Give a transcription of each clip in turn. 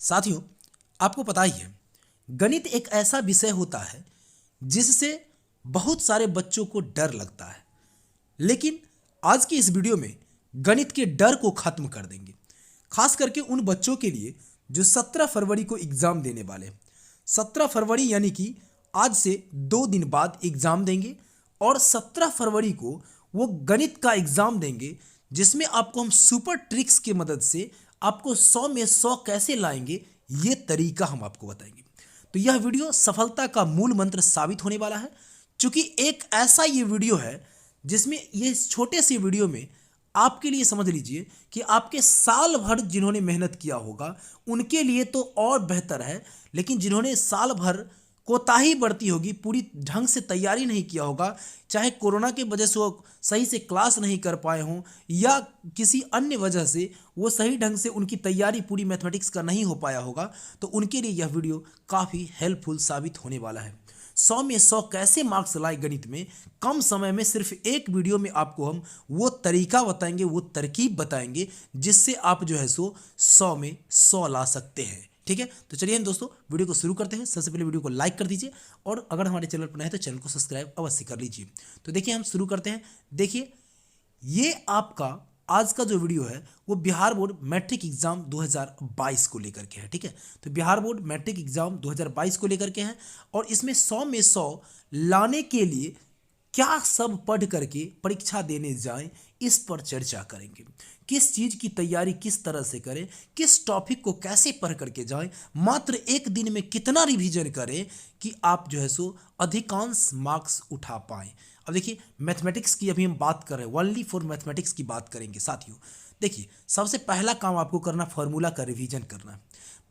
साथियों, आपको पता ही है, गणित एक ऐसा विषय होता है जिससे बहुत सारे बच्चों को डर लगता है। लेकिन आज की इस वीडियो में गणित के डर को खत्म कर देंगे, खास करके उन बच्चों के लिए जो 17 फरवरी को एग्जाम देने वाले हैं। 17 फरवरी यानी कि आज से 2 दिन बाद एग्जाम देंगे और 17 फरवरी को वो गणित का एग्जाम देंगे, जिसमें आपको हम सुपर ट्रिक्स की मदद से आपको 100 में 100 कैसे लाएंगे, ये तरीका हम आपको बताएंगे। तो यह वीडियो सफलता का मूल मंत्र साबित होने वाला है, क्योंकि एक ऐसा ये वीडियो है जिसमें ये छोटे से वीडियो में आपके लिए समझ लीजिए कि आपके साल भर जिन्होंने मेहनत किया होगा उनके लिए तो और बेहतर है, लेकिन जिन्होंने साल भर कोताही बढ़ती होगी, पूरी ढंग से तैयारी नहीं किया होगा, चाहे कोरोना की वजह से वो सही से क्लास नहीं कर पाए हों या किसी अन्य वजह से वो सही ढंग से उनकी तैयारी पूरी मैथमेटिक्स का नहीं हो पाया होगा, तो उनके लिए यह वीडियो काफ़ी हेल्पफुल साबित होने वाला है। 100 में 100 कैसे मार्क्स लाए गणित में कम समय में, सिर्फ एक वीडियो में आपको हम वो तरीका बताएंगे, वो तरकीब बताएंगे जिससे आप जो है सो 100 में 100 ला सकते हैं। ठीक है, तो चलिए हम दोस्तों वीडियो को शुरू करते हैं। सबसे पहले वीडियो को लाइक कर दीजिए और अगर हमारे चैनल पर नए हैं तो चैनल को सब्सक्राइब अवश्य कर लीजिए। तो देखिए हम शुरू करते हैं। देखिए ये आपका आज का जो वीडियो है वो बिहार बोर्ड मैट्रिक एग्जाम 2022 को लेकर के है। ठीक है, तो बिहार बोर्ड मैट्रिक एग्जाम 2022 को लेकर के है और इसमें 100 में 100 लाने के लिए क्या सब पढ़ करके परीक्षा देने जाएं, इस पर चर्चा करेंगे। किस चीज़ की तैयारी किस तरह से करें, किस टॉपिक को कैसे पढ़ करके जाएं, मात्र एक दिन में कितना रिवीजन करें कि आप जो है सो अधिकांश मार्क्स उठा पाएं। अब देखिए मैथमेटिक्स की अभी हम बात कर रहे हैं, ओनली फॉर मैथमेटिक्स की बात करेंगे साथियों। देखिए सबसे पहला काम आपको करना, फार्मूला का रिवीजन करना है।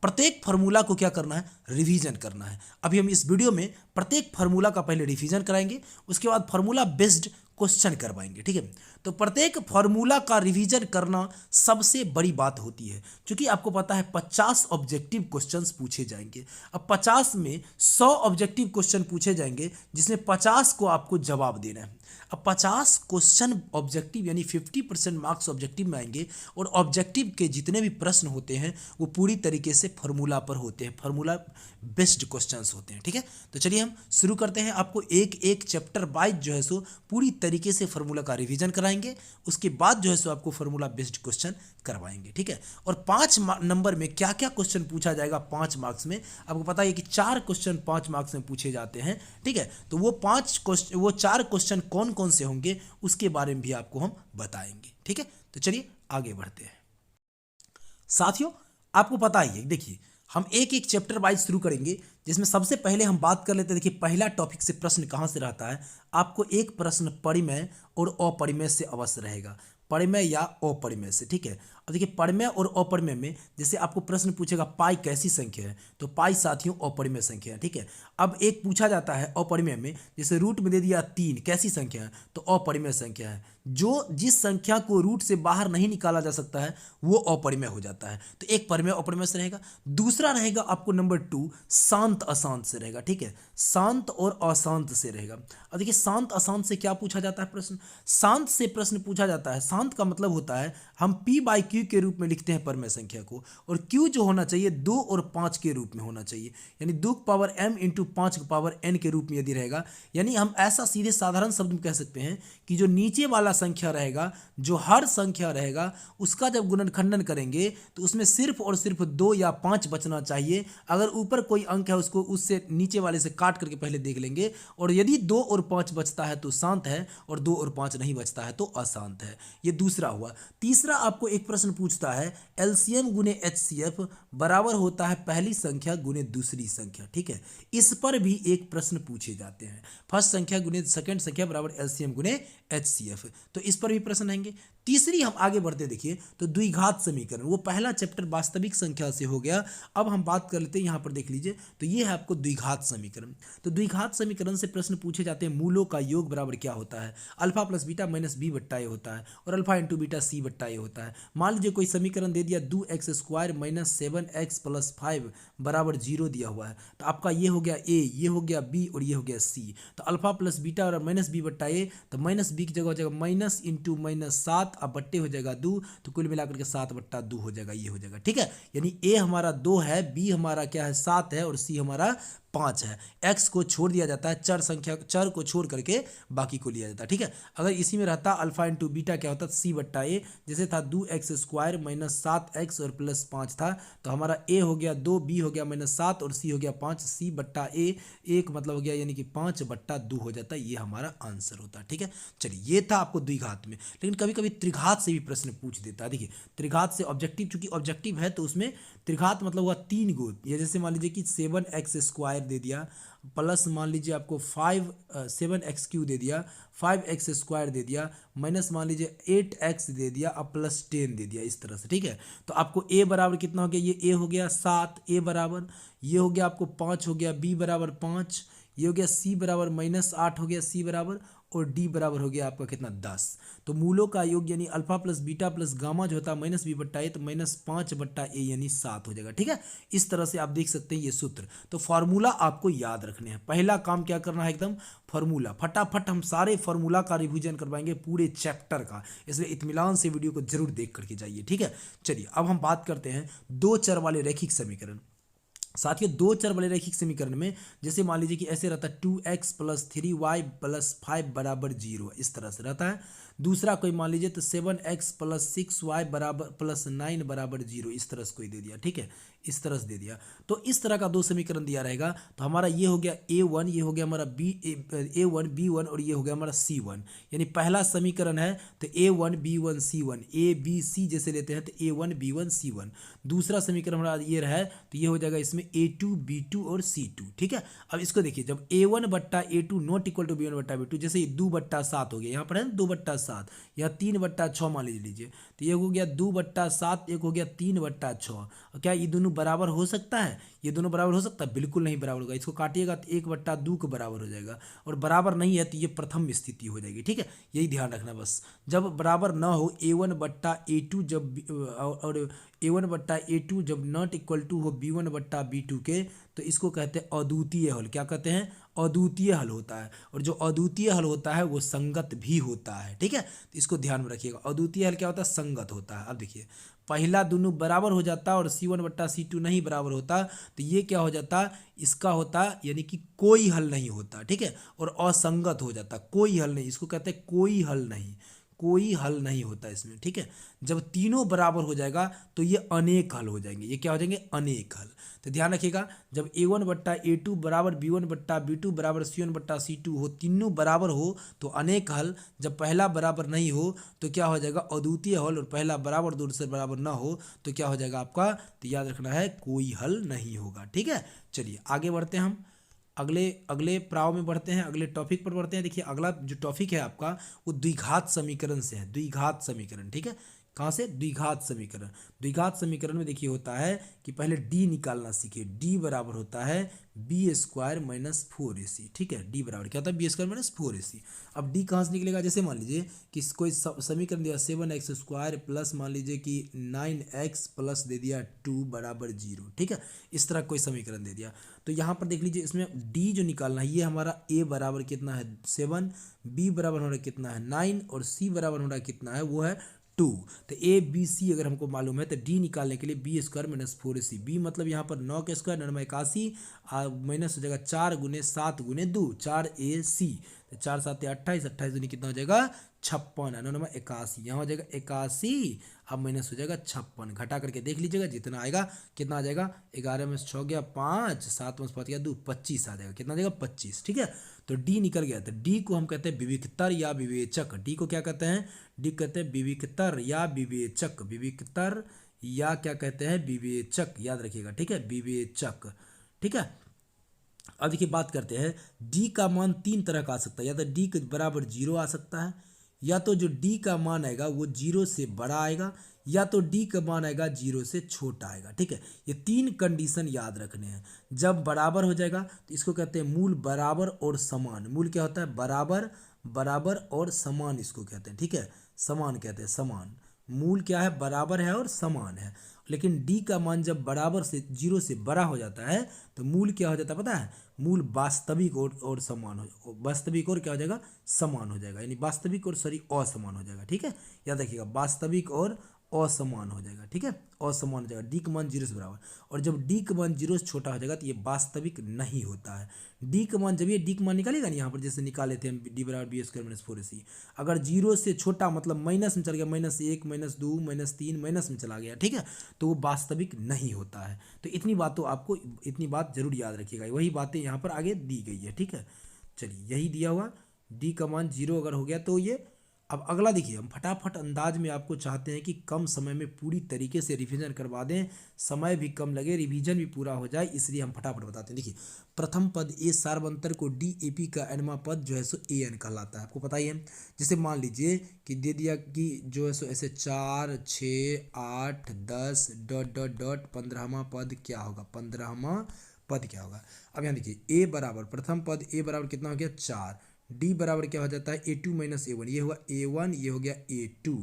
प्रत्येक फार्मूला को क्या करना है, रिवीजन करना है। अभी हम इस वीडियो में प्रत्येक फार्मूला का पहले रिवीजन कराएंगे, उसके बाद फार्मूला बेस्ड क्वेश्चन करवाएंगे। ठीक है, तो प्रत्येक फार्मूला का रिवीजन करना सबसे बड़ी बात होती है, क्योंकि आपको पता है 50 ऑब्जेक्टिव क्वेश्चंस पूछे जाएंगे। अब 50 में 100 ऑब्जेक्टिव क्वेश्चन पूछे जाएंगे, जिसमें 50 को आपको जवाब देना है। अब 50 क्वेश्चन ऑब्जेक्टिव यानी 50% मार्क्स ऑब्जेक्टिव में आएंगे और ऑब्जेक्टिव के जितने भी प्रश्न होते हैं वो पूरी तरीके से फार्मूला पर होते हैं, फार्मूला बेस्ड क्वेश्चंस होते हैं। ठीक है, तो चलिए हम शुरू करते हैं। आपको एक एक चैप्टर वाइज जो है सो पूरी तरीके से फार्मूला का रिवीजन कराएंगे, उसके बाद जो है सो आपको फार्मूला बेस्ड क्वेश्चन करवाएंगे। ठीक है, और 5 नंबर में क्या क्या क्वेश्चन पूछा जाएगा 5 मार्क्स में, आपको पता है कि 4 क्वेश्चन 5 मार्क्स में पूछे जाते हैं। ठीक है, तो वो 4 क्वेश्चन कौन कौन से होंगे उसके बारे में भी आपको हम बताएंगे। ठीक है, तो चलिए आगे बढ़ते हैं। साथियों आपको पता ही है, देखिए हम एक एक चैप्टर वाइज शुरू करेंगे, जिसमें सबसे पहले हम बात कर लेते हैं। देखिए पहला टॉपिक से प्रश्न कहाँ से रहता है, आपको एक प्रश्न परिमेय और अपरिमेय से अवश्य रहेगा, परिमेय या अपरिमेय से। ठीक है, अब देखिए परिमेय और अपरिमेय में जैसे आपको प्रश्न पूछेगा पाई कैसी संख्या है, तो पाई साथियों अपरिमेय संख्या है। ठीक है, अब एक पूछा जाता है अपरिमेय में, जैसे रूट में दे दिया 3 कैसी संख्या है, तो अपरिमेय संख्या है। जो जिस संख्या को रूट से बाहर नहीं निकाला जा सकता है वो अपरिमेय हो जाता है, तो एक परिमेय अपरिमेय से रहेगा। दूसरा रहेगा आपको नंबर 2 शांत अशांत से रहेगा। ठीक है, शांत और अशांत से रहेगा। अब देखिए शांत अशांत से क्या पूछा जाता है प्रश्न, शांत से प्रश्न पूछा जाता है, शांत का मतलब होता है हम p/q के रूप में लिखते हैं परिमेय संख्या को, और q जो होना चाहिए 2 और 5 के रूप में होना चाहिए, यानी 2 की पावर m इंटू 5 की पावर n के रूप में यदि रहेगा, यानी हम ऐसा सीधे साधारण शब्द में कह सकते हैं कि जो नीचे वाला संख्या रहेगा, जो हर संख्या रहेगा, उसका जब गुणनखंडन करेंगे तो उसमें सिर्फ और सिर्फ 2 या 5 बचना चाहिए। अगर ऊपर कोई अंक है उसको उससे नीचे वाले से काट करके पहले देख लेंगे, और यदि 2 और 5 बचता है तो शांत है, और 2 और 5 नहीं बचता है तो अशांत है। ये दूसरा हुआ। तीसरा आपको एक प्रश्न पूछता है एलसीएम गुने एचसीएफ बराबर होता है पहली संख्या गुने दूसरी संख्या। ठीक है, इस पर भी एक प्रश्न पूछे जाते हैं, फर्स्ट संख्या गुने सेकंड संख्या बराबर एलसीएम गुने एचसीएफ, तो इस पर भी प्रश्न आएंगे। तीसरी हम आगे बढ़ते देखिए तो द्विघात समीकरण, वो पहला चैप्टर वास्तविक संख्या से हो गया। अब हम बात कर लेते हैं, यहाँ पर देख लीजिए, तो ये है आपको द्विघात समीकरण। तो द्विघात समीकरण से प्रश्न पूछे जाते हैं मूलों का योग बराबर क्या होता है, alpha plus beta minus B बट्टा ए होता है, और अल्फा इंटू बीटा सी बट्टा ए होता है। मान लीजिए कोई समीकरण दे दिया 2x² माइनस 7x प्लस 5 बराबर 0 दिया हुआ है, तो आपका ये हो गया ए, ये हो गया बी और ये हो गया सी। तो अल्फा प्लस बीटा और माइनस बी बट्टा ए, तो माइनस बी की जगह हो जाएगा माइनस इंटू माइनस 7 7, अब बट्टे हो जाएगा 2, तो कुल मिलाकर के 7/2 हो जाएगा, ये हो जाएगा। ठीक है, यानी ए हमारा 2 है, बी हमारा क्या है 7 है और सी हमारा 5 है। एक्स को छोड़ दिया जाता है, चर को छोड़ करके बाकी को लिया जाता है। ठीक है, अगर इसी में रहता अल्फा इंटू बीटा क्या होता c/a, जैसे था 2x² माइनस 7x और प्लस 5 था, तो हमारा a हो गया 2, b हो गया -7 और c हो गया 5, c/a 1 मतलब हो गया यानी कि 5/2 हो जाता है, ये हमारा आंसर होता है। ठीक है, चलिए ये था आपको द्विघात में, लेकिन कभी कभी त्रिघात से भी प्रश्न पूछ देता है। देखिए त्रिघात से ऑब्जेक्टिव, चूंकि ऑब्जेक्टिव है तो उसमें त्रिघात मतलब हुआ 3 गो, ये जैसे मान लीजिए कि 7x² दे दिया प्लस मान लीजिए आपको 7x³ दे दिया, 5x² दे दिया, माइनस मान लीजिए 8x दे दिया, अब प्लस 10 दे दिया, इस तरह से। ठीक है, तो आपको a बराबर कितना हो गया, ये a हो गया 7, a बराबर, ये हो गया आपको 5 हो गया, b बराबर 5, ये हो गया c बराबर -8 हो गया, c बराबर, और d बराबर हो गया आपका कितना 10। तो मूलों का योग यानी alpha plus beta plus gamma जो होता है -b/a, तो -5/a यानी 7 हो जाएगा। ठीक है, इस तरह से आप देख सकते हैं ये सूत्र। तो फार्मूला आपको याद रखने हैं, पहला काम क्या करना है, एकदम फार्मूला फटाफट हम सारे फार्मूला का रिवीजन करवाएंगे पूरे चैप्टर का, इसलिए इत्मीनान से वीडियो को जरूर देख करके जाइए। ठीक है, चलिए अब हम बात करते हैं दो चर वाले रैखिक समीकरण। साथियों दो चर वाले रैखिक समीकरण में जैसे मान लीजिए कि ऐसे रहता है 2x + 3y + 5 = 0, इस तरह से रहता है। दूसरा कोई मान लीजिए तो 7x + 6y + 9 = 0, इस तरह से कोई दे दिया। ठीक है, इस तरह से दे दिया, तो इस तरह का दो समीकरण दिया रहेगा, तो हमारा ये हो गया a1, ये हो गया हमारा a1 b1 और ये हो गया हमारा c1। यानी पहला समीकरण है तो a1 b1 c1, a b c जैसे लेते हैं तो a1 b1 c1। दूसरा समीकरण हमारा ये रहा है तो ये हो जाएगा इसमें a2 b2 और c2। ठीक है, अब इसको देखिए, जब a1/a2 not equal to b1/b2, जैसे 2/7 हो गया, यहाँ पर है 2/7, या 3/6 मान लीजिए, तो ये हो गया 2/7, एक हो गया 3/6। क्या ये दोनों बराबर हो सकता है, ये दोनों बराबर हो सकता है, बिल्कुल नहीं बराबर होगा। इसको काटिएगा तो 1/2 के बराबर हो जाएगा, और बराबर नहीं है तो ये प्रथम स्थिति हो जाएगी। ठीक है, यही ध्यान रखना बस, जब बराबर ना हो a1/a2 जब और a1/a2 जब नॉट इक्वल टू हो b1/b2 के, तो इसको कहते हैं अद्वितीय हल। क्या कहते हैं, अद्वितीय हल होता है, और जो अद्वितीय हल होता है वो संगत भी होता है। ठीक है, तो इसको ध्यान में रखिएगा, अद्वितीय हल क्या होता है, संगत होता है। अब देखिए पहला दोनों बराबर हो जाता और c1/c2 नहीं बराबर होता, तो ये क्या हो जाता, इसका होता यानी कि कोई हल नहीं होता। ठीक है, और असंगत हो जाता, कोई हल नहीं, इसको कहते हैं कोई हल नहीं, कोई हल नहीं होता इसमें। ठीक है, जब तीनों बराबर हो जाएगा तो ये अनेक हल हो जाएंगे, ये क्या हो जाएंगे, अनेक हल। तो ध्यान रखिएगा, जब a1/a2 बराबर b1/b2 बराबर c1/c2 हो, तीनों बराबर हो तो अनेक हल, जब पहला बराबर नहीं हो तो क्या हो जाएगा, अद्वितीय हल, और पहला बराबर दूसरे बराबर ना हो तो क्या हो जाएगा आपका, तो याद रखना है कोई हल नहीं होगा। ठीक है, चलिए आगे बढ़ते हैं, हम अगले प्राव में बढ़ते हैं, अगले टॉपिक पर बढ़ते हैं। देखिए अगला जो टॉपिक है आपका वो द्विघात समीकरण से है, द्विघात समीकरण। ठीक है, कहाँ से, द्विघात समीकरण। द्विघात समीकरण में देखिए होता है कि पहले d निकालना सीखिए, d बराबर होता है b² - 4ac। ठीक है, d बराबर क्या होता है, b² - 4ac। अब d कहाँ से निकलेगा, जैसे मान लीजिए कि कोई समीकरण दिया 7x² प्लस मान लीजिए कि 9x प्लस दे दिया 2 = 0। ठीक है, इस तरह कोई समीकरण दे दिया, तो यहाँ पर देख लीजिए इसमें d जो निकालना है, ये हमारा a बराबर कितना है 7, b बराबर हो रहा है कितना है 9, और c बराबर हो रहा है कितना है, वो है 2। तो ए बी सी अगर हमको मालूम है तो डी निकालने के लिए b² - 4ac, b मतलब यहाँ पर 9 के स्क्वायर 9 81, माइनस हो जाएगा 4 × 7 × 2 4ac, तो 4 7 28, 28 दूनी कितना हो जाएगा 56, 9 9 81, यहाँ हो जाएगा 81, अब माइनस हो जाएगा 56, घटा करके देख लीजिएगा जितना आएगा, कितना आ जाएगा, 11 में 6 गया 5, 7 में 5 गया 2, 25 आ जाएगा, कितना आ जाएगा 25। ठीक है, तो डी निकल गया, तो डी को हम कहते हैं विविक्तर या विवेचक। डी को क्या कहते हैं, डी कहते हैं विविक्तर या विवेचक, विविक्तर या क्या कहते हैं, विवेचक, याद रखिएगा। ठीक है, विवेचक। ठीक है, अब देखिए बात करते हैं, d का मान 3 तरह का आ सकता है, या तो d के बराबर 0 आ सकता है, या तो जो d का मान आएगा वो 0 से बड़ा आएगा, या तो d का मान आएगा 0 से छोटा आएगा। ठीक है, ये 3 कंडीशन याद रखने हैं। जब बराबर हो जाएगा तो इसको कहते हैं मूल बराबर और समान। मूल क्या होता है, बराबर, बराबर और समान इसको कहते हैं। ठीक है, समान कहते हैं, समान। मूल क्या है, बराबर है और समान है। लेकिन डी का मान जब बराबर से 0 से बड़ा हो जाता है तो मूल क्या हो जाता है पता है, मूल वास्तविक और समान हो, वास्तविक और क्या हो जाएगा, समान हो जाएगा, यानी वास्तविक और सॉरी असमान हो जाएगा। ठीक है, याद रखिएगा, वास्तविक और असमान हो जाएगा। ठीक है, असमान हो जाएगा, डी का मान 0 से बराबर। और जब डी का मान 0 से छोटा हो जाएगा तो ये वास्तविक नहीं होता है। डी का मान, जब ये डी का मान निकालेगा ना, यहाँ पर जैसे निकाले थे हम डी बराबर बी स्क्वायर माइनस 4ac, अगर 0 से छोटा मतलब माइनस में चल गया, -1 -2 -3 माइनस में चला गया, ठीक है, तो वो वास्तविक नहीं होता है। तो इतनी बात तो आपको, इतनी बात जरूर याद रखिएगा, वही बातें यहाँ पर आगे दी गई है। ठीक है, चलिए यही दिया हुआ, डी का मान 0 अगर हो गया तो ये। अब अगला देखिए, हम फटाफट अंदाज में आपको चाहते हैं कि कम समय में पूरी तरीके से रिवीजन करवा दें, समय भी कम लगे, रिवीजन भी पूरा हो जाए, इसलिए हम फटाफट बताते हैं। देखिए, प्रथम पद ए सार्वंतर को डी ए पी का एनवा पद जो है सो ए एन कहलाता है, आपको पता ही है। जैसे मान लीजिए कि दे दिया कि जो है सो ऐसे 4 6 8 10 डॉट डॉट डॉट 15वां पद क्या होगा, 15वां पद क्या होगा। अब यहाँ देखिए, ए बराबर प्रथम पद ए बराबर कितना हो गया 4, डी बराबर क्या हो जाता है A two minus A one, ये हुआ ए वन, ये हो गया A two,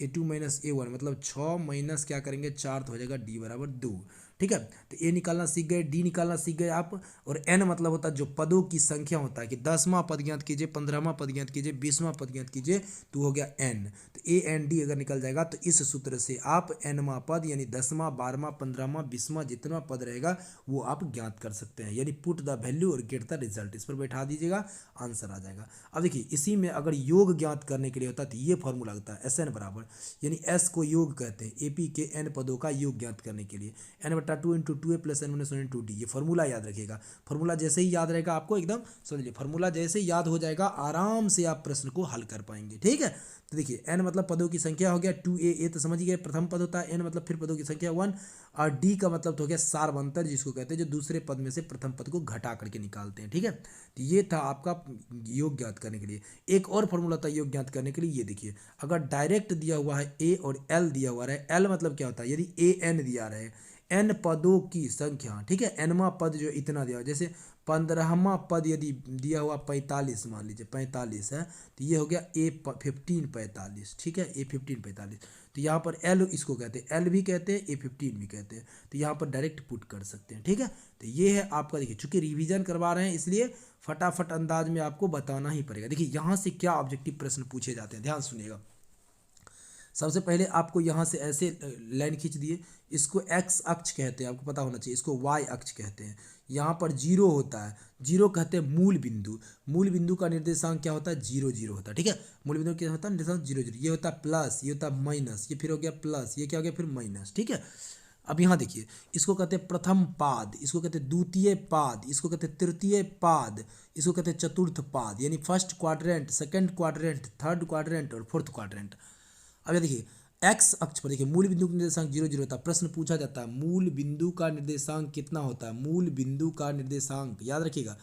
A two minus A one मतलब 6 माइनस क्या करेंगे 4, तो हो जाएगा डी बराबर 2। ठीक है, तो ए निकालना सीख गए, डी निकालना सीख गए आप। और एन मतलब होता है जो पदों की संख्या होता है कि 10वां पद ज्ञात कीजिए, 15वां पद ज्ञात कीजिए, 20वां पद ज्ञात कीजिए, तो हो गया एन। तो ए एन डी अगर निकल जाएगा तो इस सूत्र से आप एनवां पद यानी 10वां 12वां 15वां 20वां जितना पद रहेगा वो आप ज्ञात कर सकते हैं, यानी पुट द वैल्यू और गेट द रिजल्ट, इस पर बैठा दीजिएगा, आंसर आ जाएगा। अब देखिए, इसी में अगर योग ज्ञात करने के लिए होता है तो ये फॉर्मूला लगता है एस एन बराबर, यानी एस को योग कहते हैं, एपी के एन पदों का योग ज्ञात करने के लिए एन बटा 2 into 2a plus N minus 1 into D, ये फॉर्मूला याद रखिएगा। फॉर्मूला जैसे ही याद रहेगा आपको एकदम समझ लीजिए, फॉर्मूला जैसे ही याद हो जाएगा आराम से आप प्रश्न को हल कर पाएंगे। ठीक है, तो देखिए एन मतलब पदों की संख्या हो गया 2a, तो समझ गए प्रथम पद होता है, एन मतलब फिर पदों की संख्या 1, और डी का मतलब तो हो गया सार्वंतर, जिसको कहते हैं जो दूसरे पद में से प्रथम पद को घटा करके निकालते हैं। ठीक है, तो ये था आपका योग ज्ञात करने के लिए। एक और फॉर्मूला था योग ज्ञात करने के लिए, ये देखिए, अगर डायरेक्ट दिया हुआ है ए और एल दिया हुआ है, एल मतलब क्या होता है, यदि ए एन दिया रहे, एन पदों की संख्या, ठीक है, एनवा पद जो इतना दिया हुआ, जैसे 15वां पद यदि दिया हुआ 45, मान लीजिए 45 है, तो ये हो गया ए 15 45, ठीक है, ए 15 45, तो यहाँ पर एल इसको कहते हैं, एल भी कहते हैं, ए 15 भी कहते हैं, तो यहाँ पर डायरेक्ट पुट कर सकते हैं। ठीक है, तो ये है आपका, देखिए चूंकि रिवीजन करवा रहे हैं इसलिए फटाफट अंदाज में आपको बताना ही पड़ेगा। देखिए यहाँ से क्या ऑब्जेक्टिव प्रश्न पूछे जाते हैं, ध्यान सुनिएगा। सबसे पहले आपको यहाँ से ऐसे लाइन खींच दिए, इसको एक्स अक्ष कहते हैं, आपको पता होना चाहिए, इसको वाई अक्ष कहते हैं। यहाँ पर 0 होता है, 0 कहते हैं मूल बिंदु, मूल बिंदु का निर्देशांक क्या होता है 0 0 होता है। ठीक है, मूल बिंदु क्या होता है निर्देशांक 0 0, ये होता है प्लस, ये होता है माइनस, ये फिर हो गया प्लस, ये क्या हो गया फिर माइनस। ठीक है, अब यहाँ देखिए, इसको कहते हैं प्रथम पाद, इसको कहते हैं द्वितीय पाद, इसको कहते हैं तृतीय पाद, इसको कहते हैं चतुर्थ पाद, यानी first quadrant, second quadrant, third quadrant और फोर्थ क्वाड्रेंट। अब देखिए एक्स अक्ष पर देखिए मूल बिंदु का निर्देशांक 0 0 होता है, प्रश्न पूछा जाता है मूल बिंदु का निर्देशांक कितना होता है, मूल बिंदु का निर्देशांक याद रखिएगा,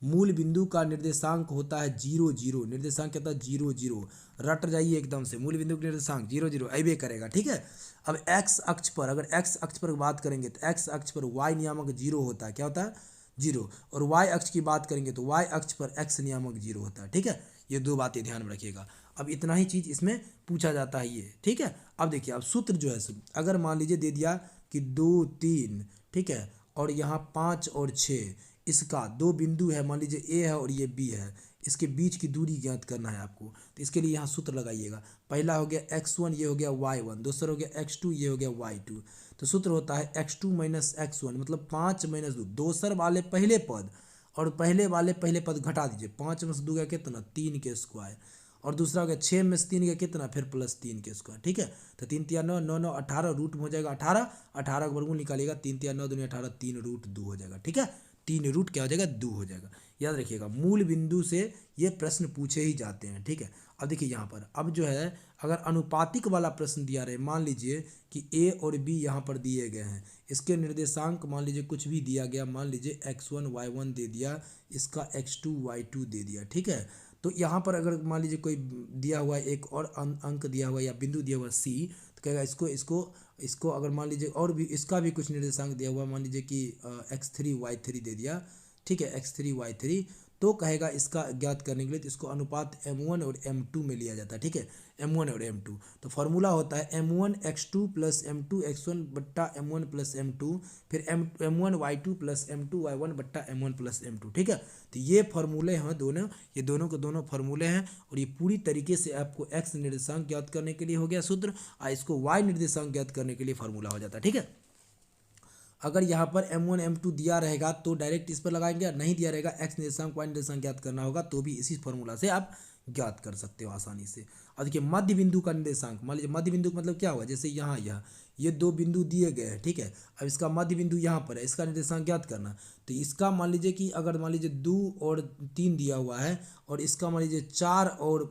मूल बिंदु का निर्देशांक होता है 0 0, निर्देशांक कहता है 0 0, रट जाइए एकदम से, मूल बिंदु का निर्देशांक 0 0 अबे करेगा। ठीक है, अब एक्स अक्ष पर, अगर एक्स अक्ष पर बात करेंगे तो एक्स अक्ष पर वाई नियामक 0 होता है, क्या होता है 0, और वाई अक्ष की बात करेंगे तो वाई अक्ष पर एक्स नियामक 0 होता है। ठीक है, ये दो बातें ध्यान में रखिएगा। अब इतना ही चीज़ इसमें पूछा जाता है ये। ठीक है, अब देखिए, अब सूत्र जो है अगर मान लीजिए दे दिया कि 2 3, ठीक है, और यहाँ 5 और 6, इसका दो बिंदु है, मान लीजिए ए है और ये बी है, इसके बीच की दूरी ज्ञात करना है आपको, तो इसके लिए यहाँ सूत्र लगाइएगा। पहला हो गया x1, ये हो गया y1, दूसरा हो गया x2, ये हो गया y2। तो सूत्र होता है x2 माइनस x1 मतलब 5 माइनस 2, दोसर वाले पहले पद और पहले वाले पहले पद घटा दीजिए, 5 में से 2 का कितना 3 के स्क्वायर, और दूसरा हो गया 6 में से 3 का कितना फिर प्लस 3 के स्क्वायर। ठीक है, तो 3 3 9 9 9 18, रूट में हो जाएगा 18, 18 का वर्गमूल निकालिएगा, 3 3 9 2 18, 3 रूट 2 हो जाएगा। ठीक है, 3 रूट क्या हो जाएगा 2 हो जाएगा। याद रखिएगा मूल बिंदु से ये प्रश्न पूछे ही जाते हैं। ठीक है, अब देखिए यहाँ पर, अब जो है अगर अनुपातिक वाला प्रश्न दिया रहे, मान लीजिए कि ए और बी यहाँ पर दिए गए हैं, इसके निर्देशांक मान लीजिए कुछ भी दिया गया, मान लीजिए x1 y1 दे दिया, इसका x2 y2 दे दिया। ठीक है, तो यहाँ पर अगर मान लीजिए कोई दिया हुआ एक और अंक दिया हुआ या बिंदु दिया हुआ सी, तो कहेगा इसको इसको इसको अगर मान लीजिए और भी इसका भी कुछ निर्देशांक दिया हुआ, मान लीजिए कि x3 y3 दे दिया। ठीक है, x3 y3, तो कहेगा इसका ज्ञात करने के लिए, तो इसको अनुपात m1 और m2 में लिया जाता है, ठीक है, m1 और m2। तो फॉर्मूला होता है m1 x2 plus m2 x1 बट्टा m1 प्लस m2, फिर m1 y2 plus m2 y1 बट्टा m1 प्लस m2, ठीक है। तो ये फार्मूले हैं दोनों, ये दोनों के दोनों फार्मूले हैं, और ये पूरी तरीके से आपको x निर्देशांक ज्ञात करने के लिए हो गया सूत्र, और इसको y निर्देशांक ज्ञात करने के लिए फार्मूला हो जाता है, ठीक है। अगर यहाँ पर m1 m2 दिया रहेगा तो डायरेक्ट इस पर लगाएंगे, नहीं दिया रहेगा x निर्देशांक y निर्देशांक ज्ञात करना होगा तो भी इसी फॉर्मूला से आप ज्ञात कर सकते हो आसानी से। और देखिए मध्य बिंदु का निर्देशांक, मान लीजिए मध्य बिंदु का मतलब क्या हुआ, जैसे यहाँ ये दो बिंदु दिए गए हैं, ठीक है। अब इसका मध्य बिंदु यहाँ पर है, इसका निर्देशांक ज्ञात करना, तो इसका मान लीजिए कि अगर मान लीजिए 2 और 3 दिया हुआ है, और इसका मान लीजिए 4 और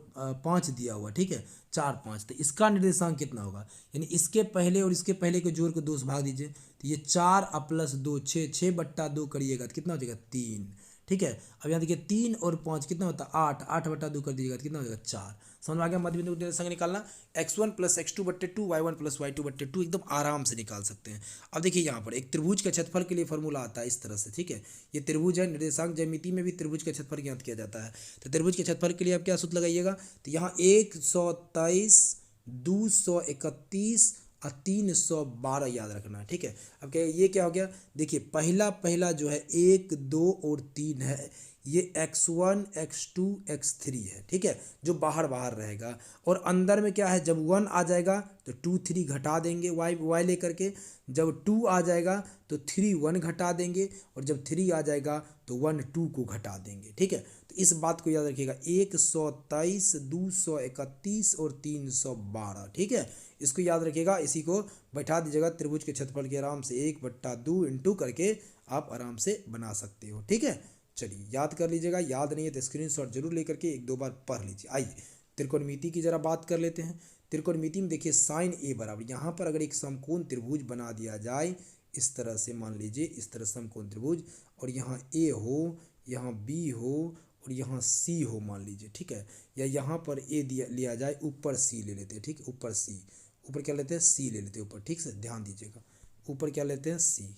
5 दिया हुआ, ठीक है, 4 5, तो इसका निर्देशांक कितना होगा, यानी इसके पहले और इसके पहले के जोड़ को 2 से भाग दीजिए, तो ये 4 प्लस 2 6, 6 बट्टा 2 करिएगा तो कितना हो जाएगा 3, ठीक है। अब यहाँ देखिए 3 और 5 कितना होता है 8, 8 बट्टा 2 कर दीजिएगा तो कितना हो जाएगा 4। समझ में आ गया, मध्य बिंदु निर्देशांक निकालना, x1 प्लस x2 बट्टे 2, y1 प्लस y2 बट्टे 2, एकदम आराम से निकाल सकते हैं। अब देखिए यहाँ पर एक त्रिभुज के क्षेत्रफल के लिए फॉर्मूला आता है इस तरह से, ठीक है। ये त्रिभुज है, निर्देशांक ज्यामिति में भी त्रिभुज का क्षेत्रफल ज्ञात किया जाता है। तो त्रिभुज के क्षेत्रफल के लिए आप क्या सूत्र लगाइएगा, तो यहाँ 123, 231 और 312 याद रखना है, ठीक है। अब क्या ये क्या हो गया, देखिए पहला जो है 1 2 और 3 है, ये x1 x2 x3 है, ठीक है, जो बाहर रहेगा। और अंदर में क्या है, जब 1 आ जाएगा तो 2 3 घटा देंगे y लेकर के, जब 2 आ जाएगा तो 3 1 घटा देंगे, और जब 3 आ जाएगा तो 1 2 को घटा देंगे, ठीक है। तो इस बात को याद रखिएगा, 123, 231 और 312, ठीक है, इसको याद रखिएगा। इसी को बैठा दीजिएगा त्रिभुज के क्षेत्रफल के आराम से 1/2 इंटू करके आप आराम से बना सकते हो, ठीक है। चलिए याद कर लीजिएगा, याद नहीं है तो स्क्रीनशॉट जरूर लेकर के 1 2 बार पढ़ लीजिए। आइए त्रिकोणमिति की जरा बात कर लेते हैं। त्रिकोणमिति में देखिए साइन ए बराबर, यहाँ पर अगर एक समकोण त्रिभुज बना दिया जाए इस तरह से, मान लीजिए इस तरह समकोण त्रिभुज, और यहाँ ए हो, यहाँ बी हो और यहाँ सी हो मान लीजिए, ठीक है, या यहाँ पर ए लिया जाए, ऊपर सी ले लेते हैं, ठीक है, ऊपर सी, ऊपर क्या लेते हैं सी ले लेते हैं ऊपर, ठीक से ध्यान दीजिएगा, ऊपर क्या लेते हैं सी।